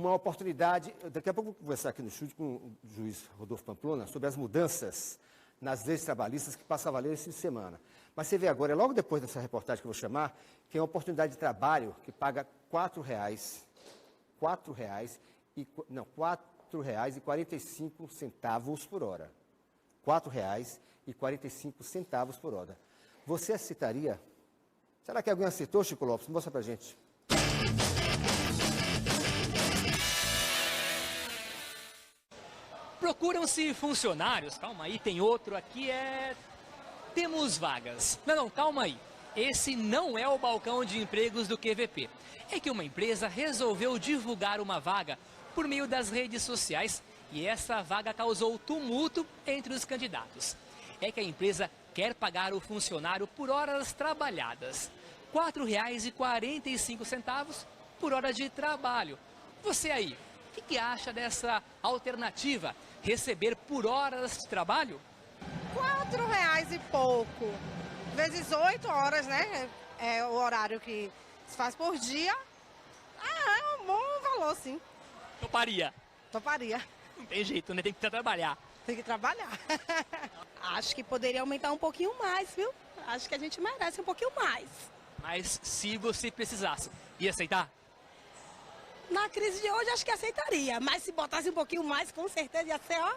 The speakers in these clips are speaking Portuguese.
uma oportunidade. Daqui a pouco eu vou conversar aqui no estúdio com o juiz Rodolfo Pamplona sobre as mudanças nas leis trabalhistas que passam a valer essa semana. Mas você vê agora, é logo depois dessa reportagem que eu vou chamar, que é uma oportunidade de trabalho que paga R$4,45 por hora. R$4,45 por hora. Você aceitaria? Será que alguém aceitou, Chico Lopes? Mostra pra gente. Procuram-se funcionários. Calma aí, tem outro aqui, Temos vagas. Não, calma aí. Esse não é o balcão de empregos do QVP. É que uma empresa resolveu divulgar uma vaga por meio das redes sociais e essa vaga causou tumulto entre os candidatos. É que a empresa quer pagar o funcionário por horas trabalhadas. R$4,45 por hora de trabalho. Você aí, o que acha dessa alternativa? Receber por horas de trabalho? R$4 e pouco, vezes 8 horas, né? É o horário que se faz por dia. É um bom valor, sim. Toparia? Toparia. Não tem jeito, né? Tem que trabalhar. Tem que trabalhar. Acho que poderia aumentar um pouquinho mais, viu? Acho que a gente merece um pouquinho mais. Mas se você precisasse, ia aceitar? Na crise de hoje, acho que aceitaria. Mas se botasse um pouquinho mais, com certeza ia ser, ó,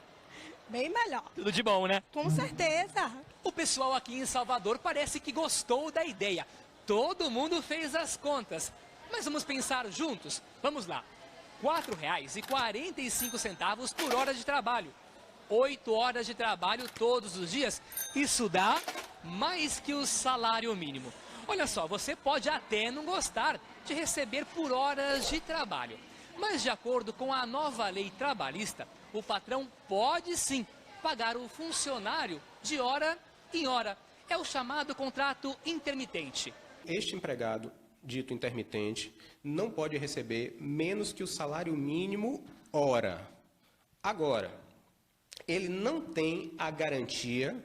bem melhor. Tudo de bom, né? Com certeza. O pessoal aqui em Salvador parece que gostou da ideia. Todo mundo fez as contas. Mas vamos pensar juntos? Vamos lá. R$4,45 por hora de trabalho. 8 horas de trabalho todos os dias. Isso dá mais que o salário mínimo. Olha só, você pode até não gostar de receber por horas de trabalho. Mas de acordo com a nova lei trabalhista, o patrão pode sim pagar o funcionário de hora em hora. É o chamado contrato intermitente. Este empregado, dito intermitente, não pode receber menos que o salário mínimo hora. Agora, ele não tem a garantia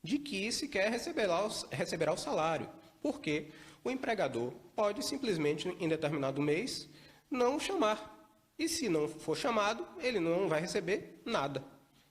de que sequer receberá o salário. Porque o empregador pode simplesmente, em determinado mês, não chamar. E se não for chamado, ele não vai receber nada.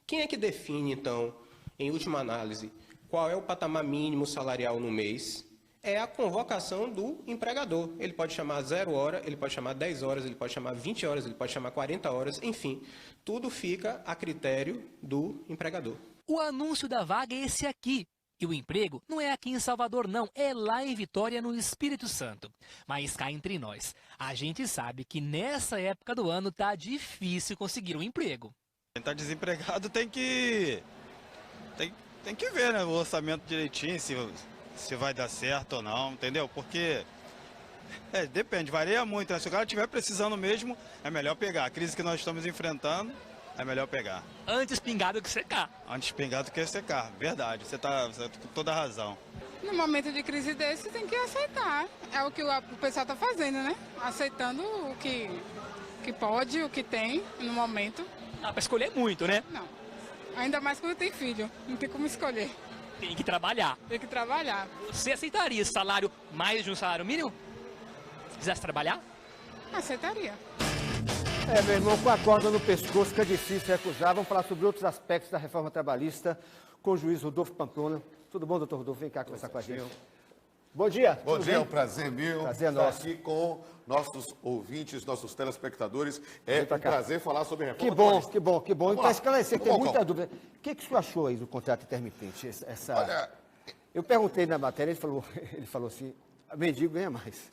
Quem é que define, então, em última análise, qual é o patamar mínimo salarial no mês? É a convocação do empregador. Ele pode chamar 0 hora, ele pode chamar 10 horas, ele pode chamar 20 horas, ele pode chamar 40 horas, enfim. Tudo fica a critério do empregador. O anúncio da vaga é esse aqui. E o emprego não é aqui em Salvador, não. É lá em Vitória, no Espírito Santo. Mas cá entre nós, a gente sabe que nessa época do ano tá difícil conseguir um emprego. Quem tá desempregado tem que ver, né, o orçamento direitinho, se vai dar certo ou não, entendeu? Porque depende, varia muito, né? Se o cara estiver precisando mesmo, é melhor pegar. A crise que nós estamos enfrentando, é melhor pegar. Antes pingado que secar. Antes pingado que secar, verdade. Você tá com toda a razão. No momento de crise desse, tem que aceitar. É o que o pessoal está fazendo, né? Aceitando o que pode, o que tem no momento. Dá para escolher muito, né? Não. Ainda mais quando tem filho. Não tem como escolher. Tem que trabalhar. Tem que trabalhar. Você aceitaria esse salário mais de um salário mínimo? Se quisesse trabalhar? Aceitaria. Meu irmão, com a corda no pescoço, que é difícil recusar. Vamos falar sobre outros aspectos da reforma trabalhista com o juiz Rodolfo Pamplona. Tudo bom, doutor Rodolfo? Vem cá conversar com a gente. Bom dia. Bom dia, é um prazer meu Prazer estar nosso. aqui com nossos ouvintes, nossos telespectadores. É um prazer falar sobre a reforma Que bom, trabalhista. que bom, que bom. E para esclarecer, tem muita Calma. dúvida. O que o senhor achou aí do contrato intermitente? Olha, Eu perguntei na matéria, ele falou assim, mendigo ganha mais.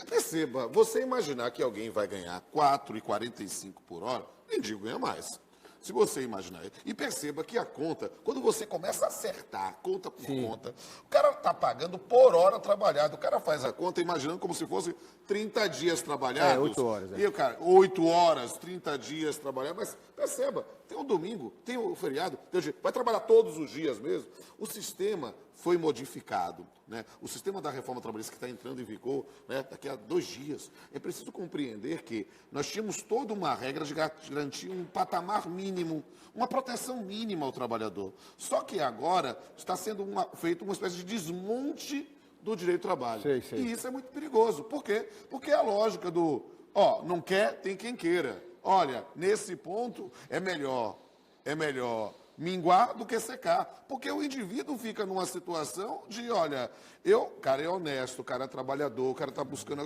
perceba, você imaginar que alguém vai ganhar R$4,45 por hora, mendigo ganha mais. Se você imaginar. E perceba que a conta, quando você começa a acertar conta por conta, o cara está pagando por hora trabalhada. O cara faz a conta imaginando como se fosse 30 dias trabalhados. 8 horas. E o cara, 8 horas, 30 dias trabalhados. Mas perceba, tem um domingo, tem o feriado, vai trabalhar todos os dias mesmo. O sistema foi modificado, né? O sistema da reforma trabalhista que está entrando em vigor, né, daqui a 2 dias. É preciso compreender que nós tínhamos toda uma regra de garantir um patamar mínimo, uma proteção mínima ao trabalhador. Só que agora está sendo feito uma espécie de desmonte do direito do trabalho. Sei. E isso é muito perigoso. Por quê? Porque a lógica do Ó, não quer, tem quem queira. Olha, nesse ponto é melhor minguar do que secar. Porque o indivíduo fica numa situação de, olha, o cara é honesto, o cara é trabalhador, o cara está buscando,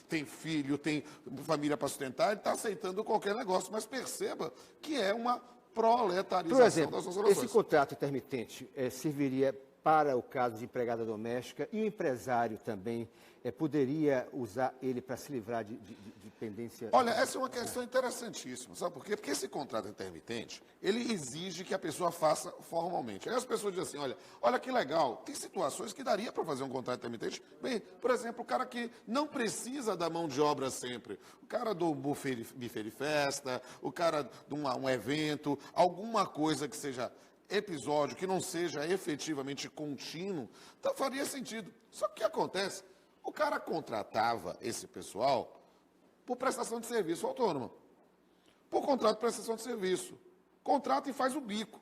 tem filho, tem família para sustentar, ele está aceitando qualquer negócio. Mas perceba que é uma proletarização Por exemplo, das suas relações. esse contrato intermitente serviria para o caso de empregada doméstica e o empresário também poderia usar ele para se livrar de dependência? Olha, essa é uma questão interessantíssima, sabe por quê? Porque esse contrato intermitente, ele exige que a pessoa faça formalmente. Aí as pessoas dizem assim, olha que legal, tem situações que daria para fazer um contrato intermitente. Bem, por exemplo, o cara que não precisa da mão de obra sempre, o cara do buffet de festa, o cara de um evento, alguma coisa que seja episódio, que não seja efetivamente contínuo, então faria sentido. Só que o que acontece? O cara contratava esse pessoal por prestação de serviço autônoma, por contrato de prestação de serviço. Contrata e faz o bico.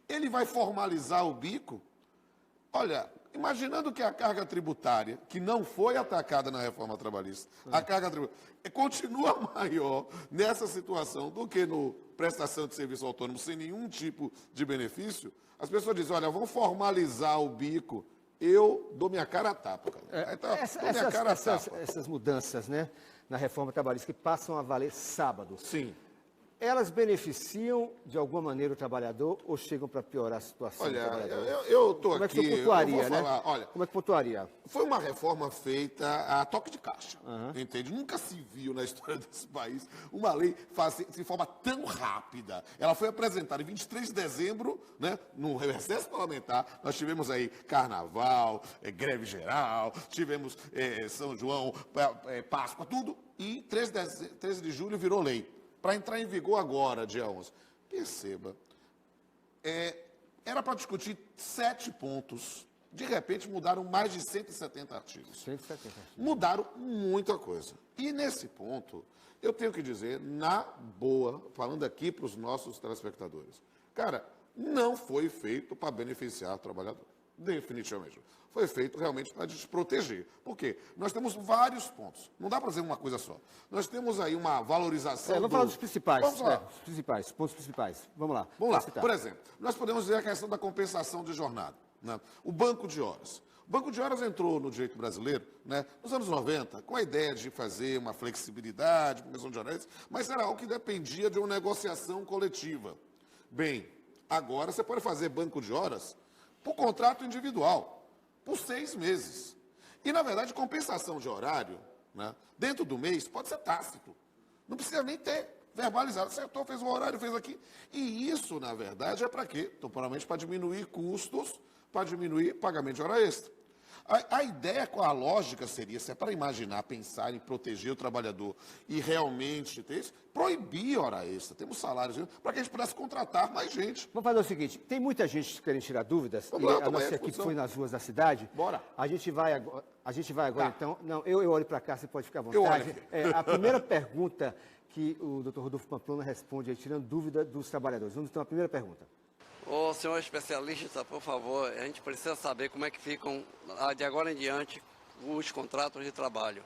Ele vai formalizar o bico, olha, imaginando que a carga tributária, que não foi atacada na reforma trabalhista, a carga tributária continua maior nessa situação do que no prestação de serviço autônomo sem nenhum tipo de benefício, as pessoas dizem, olha, vamos formalizar o bico, eu dou minha cara a tapa, cara. Então, Essas mudanças, né, na reforma trabalhista que passam a valer sábado. Sim. Elas beneficiam de alguma maneira o trabalhador ou chegam para piorar a situação do Olha, trabalhador? eu estou aqui... Como é que você pontuaria, eu vou né? falar, olha, como é que pontuaria? foi uma reforma feita a toque de caixa, entende? Nunca se viu na história desse país uma lei de forma tão rápida. Ela foi apresentada em 23 de dezembro, né, no recesso parlamentar. Nós tivemos aí carnaval, greve geral, tivemos São João, Páscoa, tudo. E 13 de julho virou lei. Para entrar em vigor agora, dia 11. Perceba, era para discutir 7 pontos. De repente, mudaram mais de 170 artigos. 170. Mudaram muita coisa. E nesse ponto, eu tenho que dizer, na boa, falando aqui para os nossos telespectadores, cara, não foi feito para beneficiar o trabalhador. Definitivamente. Foi feito realmente para desproteger. Por quê? Nós temos vários pontos. Não dá para dizer uma coisa só. Nós temos aí uma valorização. Vamos falar dos principais. Vamos lá. Os principais, pontos principais. Vamos lá. Vamos lá. Por exemplo, nós podemos dizer a questão da compensação de jornada. Né? O banco de horas. O banco de horas entrou no direito brasileiro, né, nos anos 90, com a ideia de fazer uma flexibilidade, compensação de horas, mas era algo que dependia de uma negociação coletiva. Bem, agora você pode fazer banco de horas por contrato individual, por 6 meses. E, na verdade, compensação de horário, né, dentro do mês, pode ser tácito. Não precisa nem ter verbalizado. Acertou, fez o horário, fez aqui. E isso, na verdade, é para quê? Temporalmente para diminuir custos, para diminuir pagamento de hora extra. A ideia, a lógica seria, se é para imaginar, pensar em proteger o trabalhador e realmente ter isso, proibir hora extra, temos salários, para que a gente pudesse contratar mais gente. Vamos fazer o seguinte, tem muita gente querendo tirar dúvidas, Vamos lá, e a nossa equipe foi nas ruas da cidade. Bora. A gente vai agora, então. Não, eu olho para cá, você pode ficar à Eu olho vontade. aqui. A primeira pergunta que o Dr. Rodolfo Pamplona responde aí, tirando dúvida dos trabalhadores. Vamos então à primeira pergunta. Ô, senhor especialista, por favor, a gente precisa saber como é que ficam, de agora em diante, os contratos de trabalho.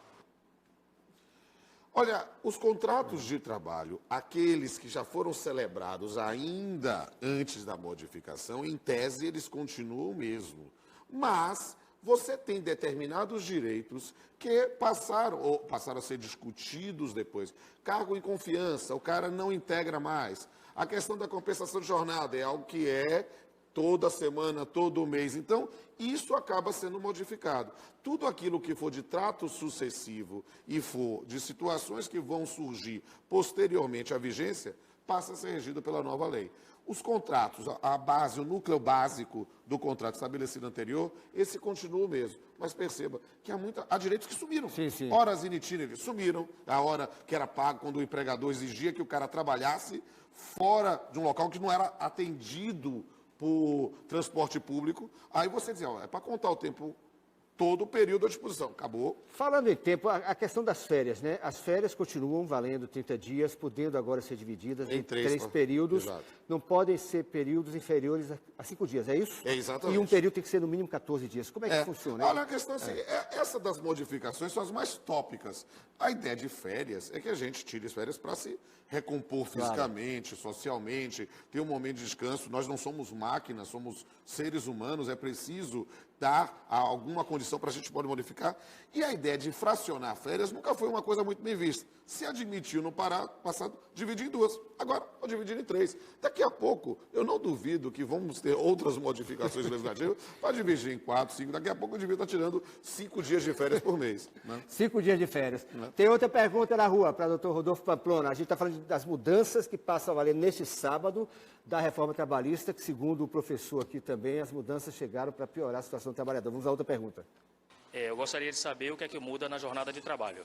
Olha, os contratos de trabalho, aqueles que já foram celebrados ainda antes da modificação, em tese eles continuam o mesmo. Mas você tem determinados direitos que passaram a ser discutidos depois. Cargo em confiança, o cara não integra mais. A questão da compensação de jornada é algo que é toda semana, todo mês. Então, isso acaba sendo modificado. Tudo aquilo que for de trato sucessivo e for de situações que vão surgir posteriormente à vigência, passa a ser regido pela nova lei. Os contratos, a base, o núcleo básico do contrato estabelecido anterior, esse continua o mesmo. Mas perceba que há direitos que sumiram. Sim, sim. Horas in itinere sumiram. A hora que era pago quando o empregador exigia que o cara trabalhasse fora de um local que não era atendido por transporte público. Aí você dizia, é para contar o tempo todo o período à disposição. Acabou. Falando em tempo, a questão das férias, né? As férias continuam valendo 30 dias, podendo agora ser divididas em três períodos. Exato. Não podem ser períodos inferiores a 5 dias, é isso? É, exatamente. E um período tem que ser no mínimo 14 dias. Como é que funciona? Olha, a questão é assim, essa das modificações são as mais tópicas. A ideia de férias é que a gente tire as férias para se recompor fisicamente, socialmente, ter um momento de descanso. Nós não somos máquinas, somos seres humanos, é preciso dar alguma condição para a gente poder modificar. E a ideia de fracionar férias nunca foi uma coisa muito bem vista. Se admitiu no passado, dividir em 2. Agora, vou dividir em 3. Daqui a pouco, eu não duvido que vamos ter outras modificações legislativas para dividir em 4, 5. Daqui a pouco eu devia estar tirando 5 dias de férias por mês. Né? 5 dias de férias. Tem outra pergunta na rua para o doutor Rodolfo Pamplona. A gente está falando das mudanças que passam a valer neste sábado da reforma trabalhista, que segundo o professor aqui também, as mudanças chegaram para piorar a situação do trabalhador. Vamos à outra pergunta. Eu gostaria de saber o que é que muda na jornada de trabalho.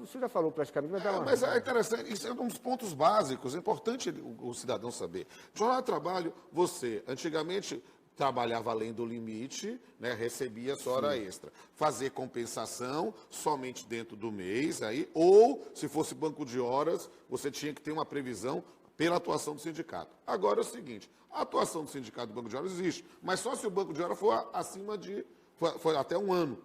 O senhor já falou praticamente, mas dá uma... Mas é interessante, isso é um dos pontos básicos, é importante o cidadão saber. Jornada de trabalho, você, antigamente, trabalhava além do limite, né, recebia sua hora extra. Fazer compensação somente dentro do mês, aí, ou, se fosse banco de horas, você tinha que ter uma previsão pela atuação do sindicato. Agora é o seguinte, a atuação do sindicato do banco de horas existe, mas só se o banco de horas for acima de... foi até 1 ano.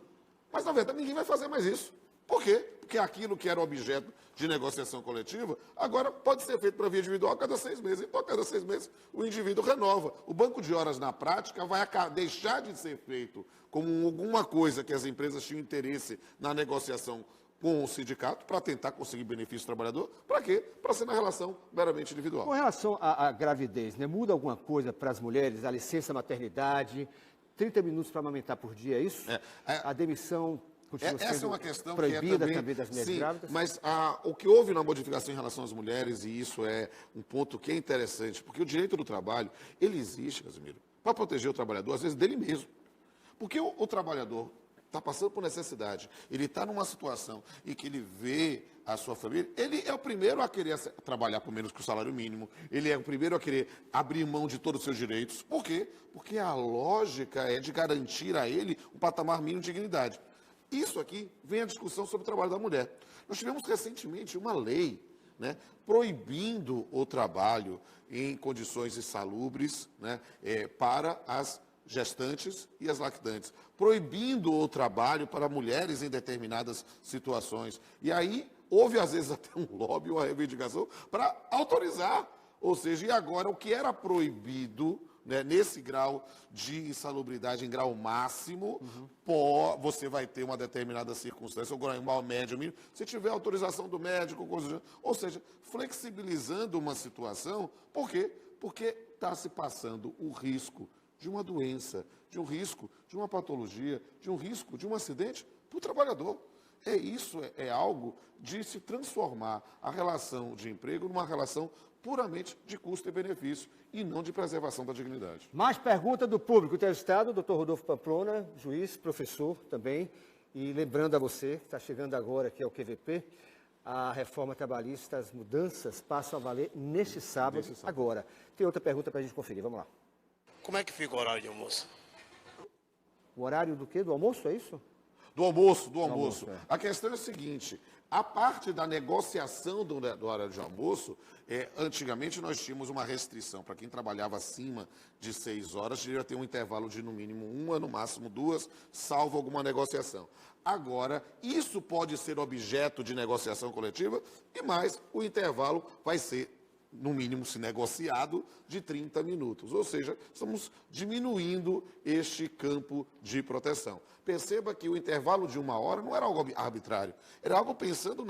Mas, na verdade, ninguém vai fazer mais isso. Por quê? Porque aquilo que era objeto de negociação coletiva, agora pode ser feito para via individual a cada 6 meses. Então, a cada 6 meses, o indivíduo renova. O banco de horas, na prática, vai deixar de ser feito como alguma coisa que as empresas tinham interesse na negociação com o sindicato, para tentar conseguir benefício do trabalhador. Para quê? Para ser na relação meramente individual. Com relação à gravidez, né, muda alguma coisa para as mulheres? A licença maternidade, 30 minutos para amamentar por dia, é isso? A demissão... Essa é uma questão proibida que é também das mulheres grávidas? Mas o que houve na modificação em relação às mulheres, e isso é um ponto que é interessante, porque o direito do trabalho, ele existe, Casimiro, para proteger o trabalhador, às vezes, dele mesmo. Porque o trabalhador está passando por necessidade, ele está numa situação em que ele vê a sua família, ele é o primeiro a querer trabalhar por menos que o salário mínimo, ele é o primeiro a querer abrir mão de todos os seus direitos. Por quê? Porque a lógica é de garantir a ele um patamar mínimo de dignidade. Isso aqui vem a discussão sobre o trabalho da mulher. Nós tivemos recentemente uma lei, né, proibindo o trabalho em condições insalubres, né, para as gestantes e as lactantes, proibindo o trabalho para mulheres em determinadas situações. E aí houve, às vezes, até um lobby, uma reivindicação para autorizar. Ou seja, e agora o que era proibido, né, nesse grau de insalubridade, em grau máximo, você vai ter uma determinada circunstância, ou grau mal, médio, mínimo, se tiver autorização do médico, ou seja, flexibilizando uma situação. Por quê? Porque está se passando o risco de uma doença, de um risco de uma patologia, de um risco de um acidente para o trabalhador. Isso é algo de se transformar a relação de emprego numa relação puramente de custo e benefício e não de preservação da dignidade. Mais pergunta do público entrevistado, doutor Rodolfo Pamplona, juiz, professor também. E lembrando a você, que está chegando agora aqui ao QVP, a reforma trabalhista, as mudanças passam a valer neste sábado, agora. Tem outra pergunta para a gente conferir, vamos lá. Como é que fica o horário de almoço? O horário do quê? Do almoço, é isso? Do almoço. A questão é a seguinte, a parte da negociação do horário de almoço, antigamente nós tínhamos uma restrição para quem trabalhava acima de 6 horas, devia ter um intervalo de no mínimo 1, no máximo 2, salvo alguma negociação. Agora, isso pode ser objeto de negociação coletiva e mais, o intervalo vai ser, no mínimo, se negociado, de 30 minutos. Ou seja, estamos diminuindo este campo de proteção. Perceba que o intervalo de 1 hora não era algo arbitrário, era algo pensando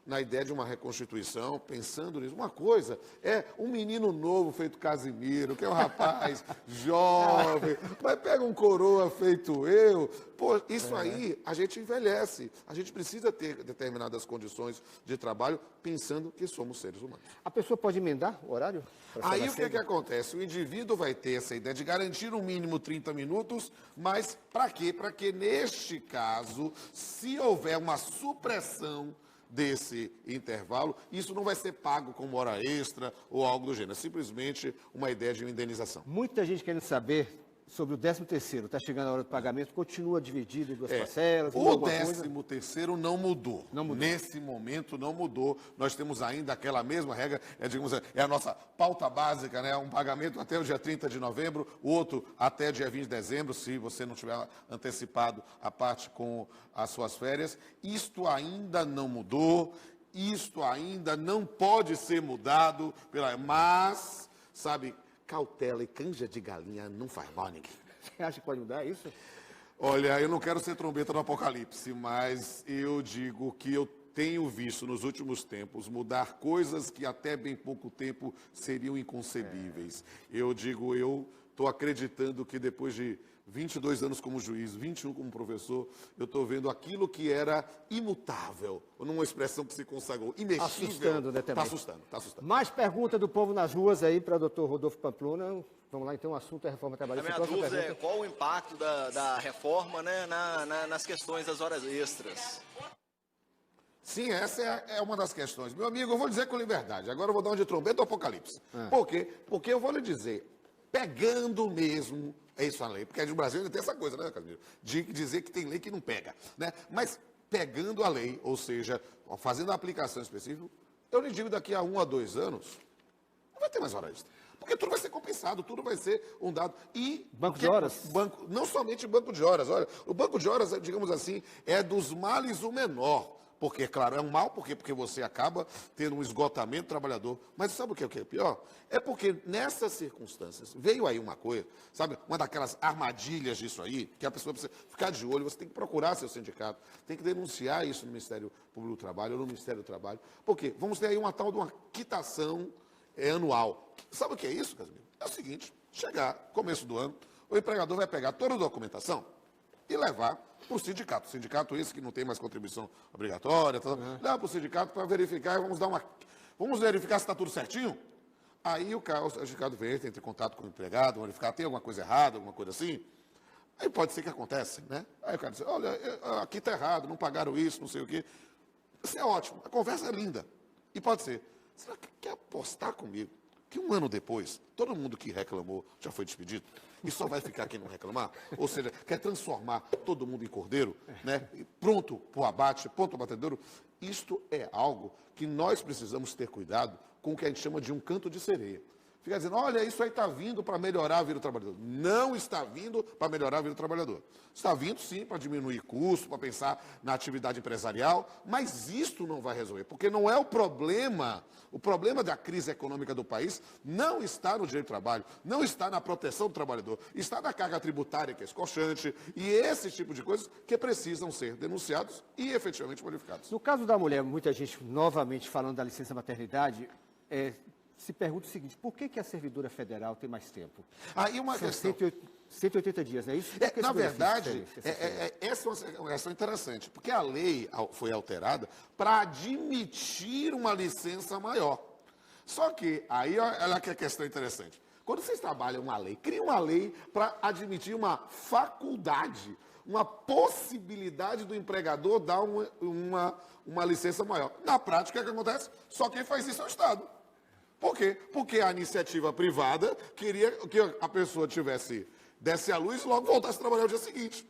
na ideia de uma reconstituição, pensando nisso. Uma coisa é um menino novo feito Casimiro, que é um rapaz jovem, mas pega um coroa feito eu. Pô, isso aí, a gente envelhece. A gente precisa ter determinadas condições de trabalho pensando que somos seres humanos. A pessoa pode emendar o horário? Aí o que acontece? O indivíduo vai ter essa ideia de garantir no mínimo 30 minutos, mas para quê? Para que, neste caso, se houver uma supressão desse intervalo, isso não vai ser pago como hora extra ou algo do gênero, é simplesmente uma ideia de uma indenização. Muita gente querendo saber sobre o 13º, está chegando a hora do pagamento, continua dividido em duas parcelas? O 13º não mudou. Nesse momento não mudou. Nós temos ainda aquela mesma regra, digamos, é a nossa pauta básica, né? Um pagamento até o dia 30 de novembro, o outro até dia 20 de dezembro, se você não tiver antecipado a parte com as suas férias. Isto ainda não mudou, isto ainda não pode ser mudado, mas, sabe, cautela e canja de galinha não faz mal a ninguém. Você acha que pode mudar isso? Olha, eu não quero ser trombeta do apocalipse, mas eu digo que eu tenho visto nos últimos tempos mudar coisas que até bem pouco tempo seriam inconcebíveis. Eu estou acreditando que depois de 22 anos como juiz, 21 como professor, eu estou vendo aquilo que era imutável, numa expressão que se consagrou, imexível. Assustando, né, também. Está assustando. Mais pergunta do povo nas ruas aí para o doutor Rodolfo Pamplona. Vamos lá, então, o assunto é a reforma trabalhista. A minha dúvida é qual o impacto da reforma, né, nas questões das horas extras. Sim, essa é uma das questões. Meu amigo, eu vou dizer com liberdade. Agora eu vou dar um de trombeta do apocalipse. Por quê? Porque eu vou lhe dizer, pegando mesmo, é isso a lei, porque no Brasil ainda tem essa coisa, né, Casimiro? De dizer que tem lei que não pega, né? Mas pegando a lei, ou seja, fazendo a aplicação específica, eu lhe digo daqui a 1 a 2 anos, não vai ter mais hora extra. Porque tudo vai ser compensado, tudo vai ser um dado. E banco de horas? Não somente banco de horas. Olha, o banco de horas, digamos assim, é dos males o menor. Porque, claro, é um mal, porque você acaba tendo um esgotamento trabalhador. Mas sabe o que é pior? É porque nessas circunstâncias veio aí uma coisa, sabe, uma daquelas armadilhas disso aí, que a pessoa precisa ficar de olho, você tem que procurar seu sindicato, tem que denunciar isso no Ministério Público do Trabalho ou no Ministério do Trabalho. Por quê? Vamos ter aí uma tal de uma quitação anual. Sabe o que é isso, Casimiro? É o seguinte, chegar começo do ano, o empregador vai pegar toda a documentação e levar para o sindicato. O sindicato esse que não tem mais contribuição obrigatória, leva para o sindicato para verificar, vamos verificar se está tudo certinho. Aí o sindicato vem, entra em contato com o empregado, verificar, tem alguma coisa errada, alguma coisa assim. Aí pode ser que aconteça, né? Aí o cara diz, olha, aqui está errado, não pagaram isso, não sei o quê. Isso é ótimo, a conversa é linda. E pode ser, será que quer apostar comigo que 1 ano depois, todo mundo que reclamou já foi despedido? E só vai ficar quem não reclamar? Ou seja, quer transformar todo mundo em cordeiro, né? Pronto para o abate, pronto para o batedouro? Isto é algo que nós precisamos ter cuidado com o que a gente chama de um canto de sereia. Fica dizendo, olha, isso aí está vindo para melhorar a vida do trabalhador. Não está vindo para melhorar a vida do trabalhador. Está vindo, sim, para diminuir custo, para pensar na atividade empresarial, mas isto não vai resolver, porque não é o problema da crise econômica do país não está no direito do trabalho, não está na proteção do trabalhador, está na carga tributária, que é escorchante, e esse tipo de coisas que precisam ser denunciados e efetivamente modificados. No caso da mulher, muita gente, novamente falando da licença maternidade, se pergunta o seguinte, por que a servidora federal tem mais tempo? Aí uma questão... 180 dias, não é isso? Na verdade, essa é uma questão interessante, porque a lei foi alterada para admitir uma licença maior. Só que, aí olha que é a questão interessante. Quando vocês trabalham uma lei, cria uma lei para admitir uma faculdade, uma possibilidade do empregador dar uma licença maior. Na prática, o que acontece? Só quem faz isso é o Estado. Por quê? Porque a iniciativa privada queria que a pessoa desse à luz e logo voltasse a trabalhar no dia seguinte.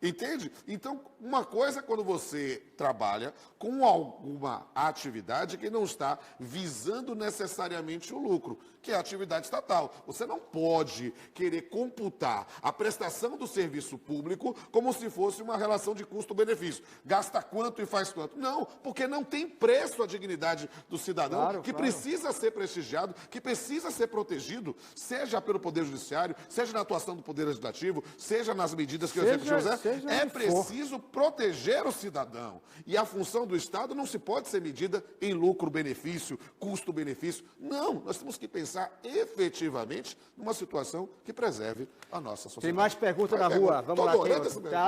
Entende? Então, uma coisa é quando você trabalha com alguma atividade que não está visando necessariamente o lucro, que é a atividade estatal. Você não pode querer computar a prestação do serviço público como se fosse uma relação de custo-benefício. Gasta quanto e faz quanto. Não, porque não tem preço à dignidade do cidadão, precisa ser prestigiado, que precisa ser protegido, seja pelo Poder Judiciário, seja na atuação do Poder Legislativo, seja nas medidas que o Executivo fizer. É preciso proteger o cidadão. E a função do Estado não se pode ser medida em lucro-benefício, custo-benefício. Não, nós temos que pensar efetivamente numa situação que preserve a nossa sociedade. Tem mais perguntas na rua? Vamos lá.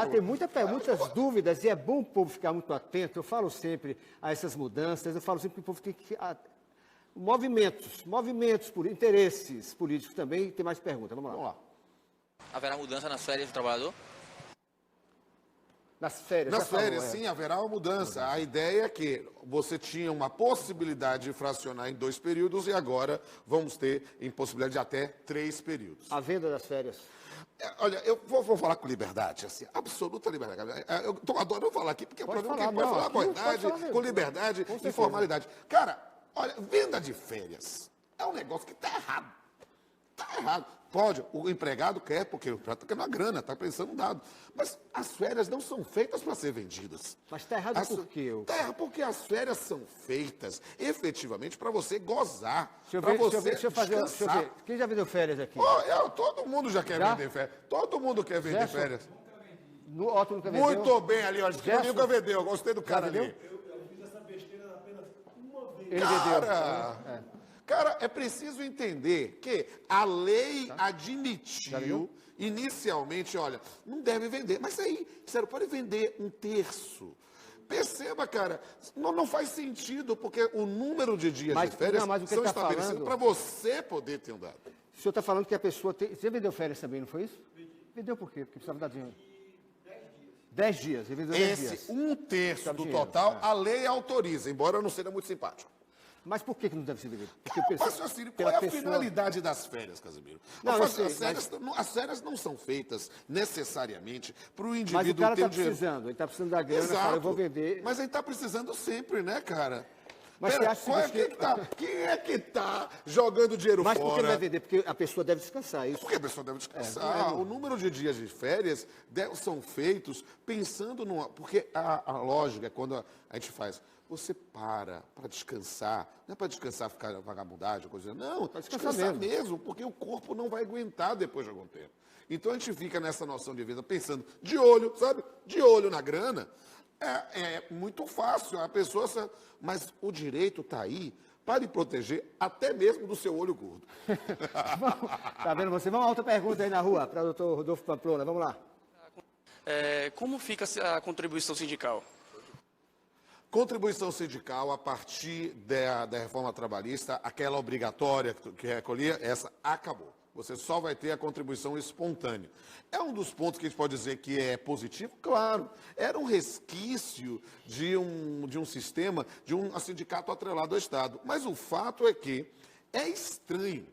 Tem muitas dúvidas e é bom o povo ficar muito atento. Eu falo sempre a essas mudanças, eu falo sempre que o povo tem que... Movimentos por interesses políticos também. Tem mais perguntas. Vamos lá. Haverá mudança nas férias do trabalhador? Nas férias, Nas já falou, férias, sim, haverá uma mudança. A ideia é que você tinha uma possibilidade de fracionar em 2 períodos e agora vamos ter impossibilidade de até 3 períodos. A venda das férias. Olha, eu vou falar com liberdade, assim, absoluta liberdade. Eu tô adorando falar aqui, porque Pode o programa falar, que pode não, falar com aqui pode verdade, falar com mesmo. liberdade Com e certeza. formalidade. Cara, olha, venda de férias é um negócio que tá errado. Tá errado. Pode, o empregado quer, porque o empregado está querendo a grana, está pensando no dado. Mas as férias não são feitas para ser vendidas. Mas está errado por quê? Está errado porque as férias são feitas efetivamente para você gozar. Deixa eu Para ver, você deixa eu descansar. ver. Quem já vendeu férias aqui? Todo mundo já quer Já? vender férias. Todo mundo quer vender Gerson? férias. Otto nunca vendeu? Muito bem ali, olha. Gerson? Nunca vendeu, eu gostei do cara vendeu? ali. Ele Cara, vendeu. cara, é preciso entender que a lei admitiu inicialmente, olha, não deve vender. Mas aí, sério, pode vender 1/3. Perceba, cara, não faz sentido, porque o número de dias de férias mas o que são ele tá estabelecidos falando- para você poder ter um dado. O senhor está falando que a pessoa tem... Você vendeu férias também, não foi isso? Vendeu por quê? Porque precisava dar dinheiro. 10 dias. Ele vendeu 10 dias. Esse 1/3 Precisava do de dinheiro, total, a lei autoriza, embora não seja muito simpático. Mas por que não deve ser vendido? Porque Qual é a finalidade das férias, Casimiro? Não, eu As sei, férias não são feitas necessariamente para o Mas o indivíduo cara ter está o dinheiro. precisando. Ele está precisando da grana, Exato. fala, eu vou vender. Mas ele está precisando sempre, né, cara? Mas Pera, você acha quem é que tá jogando dinheiro Mas fora? por que não vai vender? Porque a pessoa deve descansar, isso. Porque a pessoa deve descansar. O número de dias de férias são feitos pensando numa... Porque a lógica é quando a gente faz... Você para descansar. Não é para descansar, ficar vagabundagem, coisa. Não, para descansar mesmo, porque o corpo não vai aguentar depois de algum tempo. Então a gente fica nessa noção de vida pensando de olho, sabe? De olho na grana. É muito fácil. A pessoa... Mas o direito está aí para lhe proteger até mesmo do seu olho gordo. Tá vendo você? Vamos a outra pergunta aí na rua, para o doutor Rodolfo Pamplona. Vamos lá. Como fica a contribuição sindical? Contribuição sindical, a partir da reforma trabalhista, aquela obrigatória que recolhia, essa acabou. Você só vai ter a contribuição espontânea. É um dos pontos que a gente pode dizer que é positivo? Claro. Era um resquício de um sistema, de um sindicato atrelado ao Estado. Mas o fato é que é estranho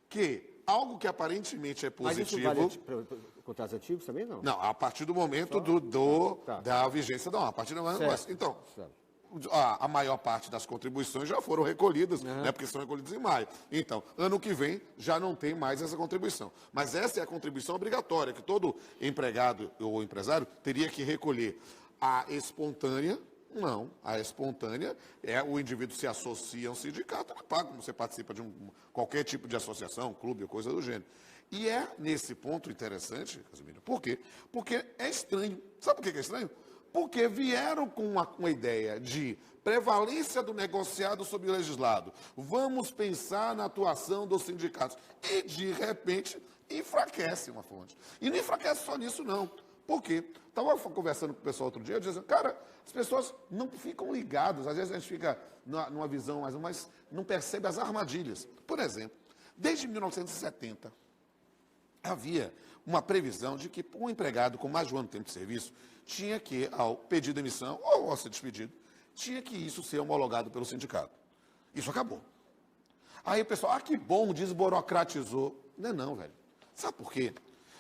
que algo que aparentemente é positivo... Mas isso vale para contratos antigos também, não? Não, a partir do momento da vigência, não. A partir do momento... Então, a maior parte das contribuições já foram recolhidas, né, porque são recolhidas em maio. Então, ano que vem já não tem mais essa contribuição. Mas essa é a contribuição obrigatória, que todo empregado ou empresário teria que recolher. A espontânea, não. A espontânea é o indivíduo se associa a um sindicato, ele paga como você participa de qualquer tipo de associação, clube ou coisa do gênero. E é nesse ponto interessante, Casimiro. Por quê? Porque é estranho. Sabe por que é estranho? Porque vieram com uma ideia de prevalência do negociado sobre o legislado. Vamos pensar na atuação dos sindicatos. E, de repente, enfraquece uma fonte. E não enfraquece só nisso, não. Por quê? Estava conversando com o pessoal outro dia, dizendo, cara, as pessoas não ficam ligadas. Às vezes a gente fica numa visão mas não percebe as armadilhas. Por exemplo, desde 1970, havia uma previsão de que um empregado com mais de um ano de tempo de serviço tinha que, ao pedir demissão ou ao ser despedido, tinha que isso ser homologado pelo sindicato. Isso acabou. Aí o pessoal, que bom, desburocratizou. Não, velho. Sabe por quê?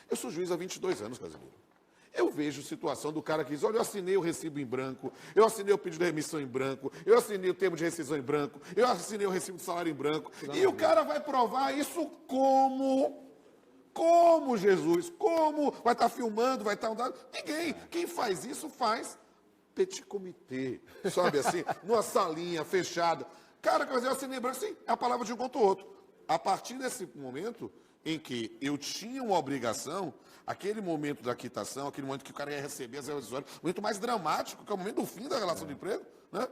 Eu sou juiz há 22 anos, Casimiro. Eu vejo a situação do cara que diz, olha, eu assinei o recibo em branco, eu assinei o pedido de remissão em branco, eu assinei o termo de rescisão em branco, eu assinei o recibo de salário em branco, e o cara vai provar isso como... Como, Jesus? Como? Vai estar filmando, vai estar... Ninguém. Quem faz isso faz petit comité, sabe assim? Numa salinha fechada. Cara, quer dizer, eu assinei branco, sim, é a palavra de um contra o outro. A partir desse momento em que eu tinha uma obrigação, aquele momento da quitação, aquele momento que o cara ia receber as revisórias, o momento mais dramático, que é o momento do fim da relação de emprego, né?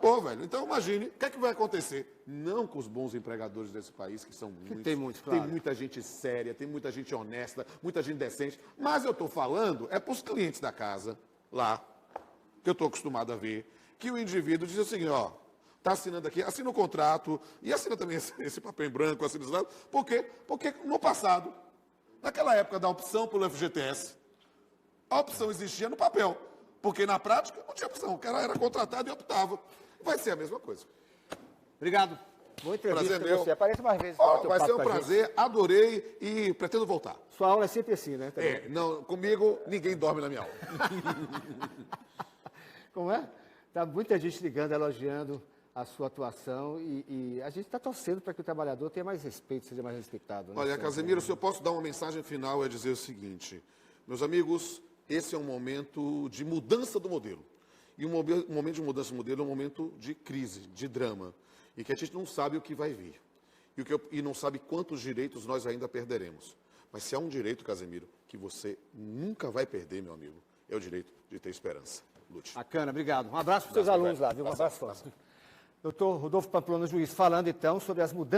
Bom, velho. Então, imagine, o que é que vai acontecer? Não com os bons empregadores desse país, que são muitos. Tem muitos, claro. Tem muita gente séria, tem muita gente honesta, muita gente decente. Mas eu estou falando, para os clientes da casa, lá, que eu estou acostumado a ver, que o indivíduo diz assim, está assinando aqui, assina o contrato, e assina também esse papel em branco, assina esse lado. Por quê? Porque no passado, naquela época da opção pelo FGTS, A opção existia no papel, porque na prática não tinha opção. O cara era contratado e optava. Vai ser a mesma coisa. Obrigado. Boa entrevista Prazer com meu. você. Apareça mais vezes. Vai ser um prazer, adorei e pretendo voltar. Sua aula é sempre assim, né? Também. Não, comigo ninguém dorme na minha aula. Como é? Tá muita gente ligando, elogiando a sua atuação e a gente está torcendo para que o trabalhador tenha mais respeito, seja mais respeitado. Né? Olha, Casemiro, se eu posso dar uma mensagem final, é dizer o seguinte. Meus amigos, esse é um momento de mudança do modelo. E um momento de mudança do modelo é um momento de crise, de drama. E que a gente não sabe o que vai vir. E não sabe quantos direitos nós ainda perderemos. Mas se há um direito, Casemiro, que você nunca vai perder, meu amigo, é o direito de ter esperança. Lute. Bacana, obrigado. Um abraço para os seus alunos lá, viu? Um abraço forte. Doutor Rodolfo Pamplona, juiz, falando então sobre as mudanças